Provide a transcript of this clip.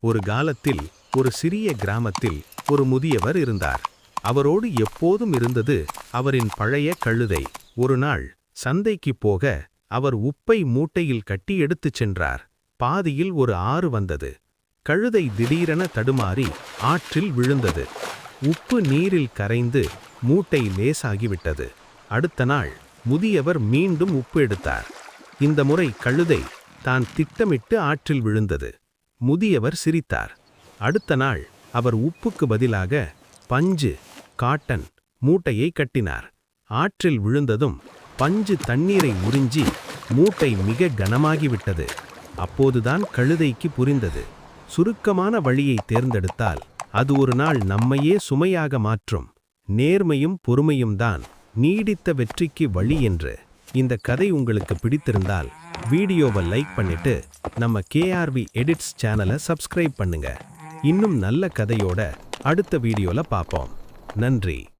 ஒரு காலத்தில் ஒரு சிறிய கிராமத்தில் ஒரு முதியவர் இருந்தார். அவரோடு எப்போதும் இருந்தது அவரின் பழைய கழுதை. ஒரு நாள் சந்தைக்கு போக அவர் உப்பை மூட்டையில் கட்டி எடுத்துச் சென்றார். பாதியில் ஒரு ஆறு வந்தது. கழுதை திடீரென தடுமாறி ஆற்றில் விழுந்தது. உப்பு நீரில் கரைந்து மூட்டை லேசாகிவிட்டது. அடுத்த நாள் முதியவர் மீண்டும் உப்பு எடுத்தார். இந்த முறை கழுதை தான் திட்டமிட்டு ஆற்றில் விழுந்தது. முதியவர் சிரித்தார். அடுத்த நாள் அவர் உப்புக்கு பதிலாக பஞ்சு, காட்டன் மூட்டையை கட்டினார். ஆற்றில் விழுந்ததும் பஞ்சு தண்ணீரை உறிஞ்சி மூட்டை மிக கனமாகிவிட்டது. அப்போதுதான் கழுதைக்கு புரிந்தது, சுருக்கமான வழியை தேர்ந்தெடுத்தால் அது ஒரு நாள் நம்மையே சுமையாக மாற்றும். நேர்மையும் பொறுமையும் தான் நீடித்த வெற்றிக்கு வழி என்று. இந்த கதை உங்களுக்கு பிடித்திருந்தால் வீடியோவை லைக் பண்ணிட்டு நம்ம கேஆர்வி எடிட்ஸ் சேனலை சப்ஸ்கிரைப் பண்ணுங்க. இன்னும் நல்ல கதையோட அடுத்த வீடியோல பார்ப்போம். நன்றி.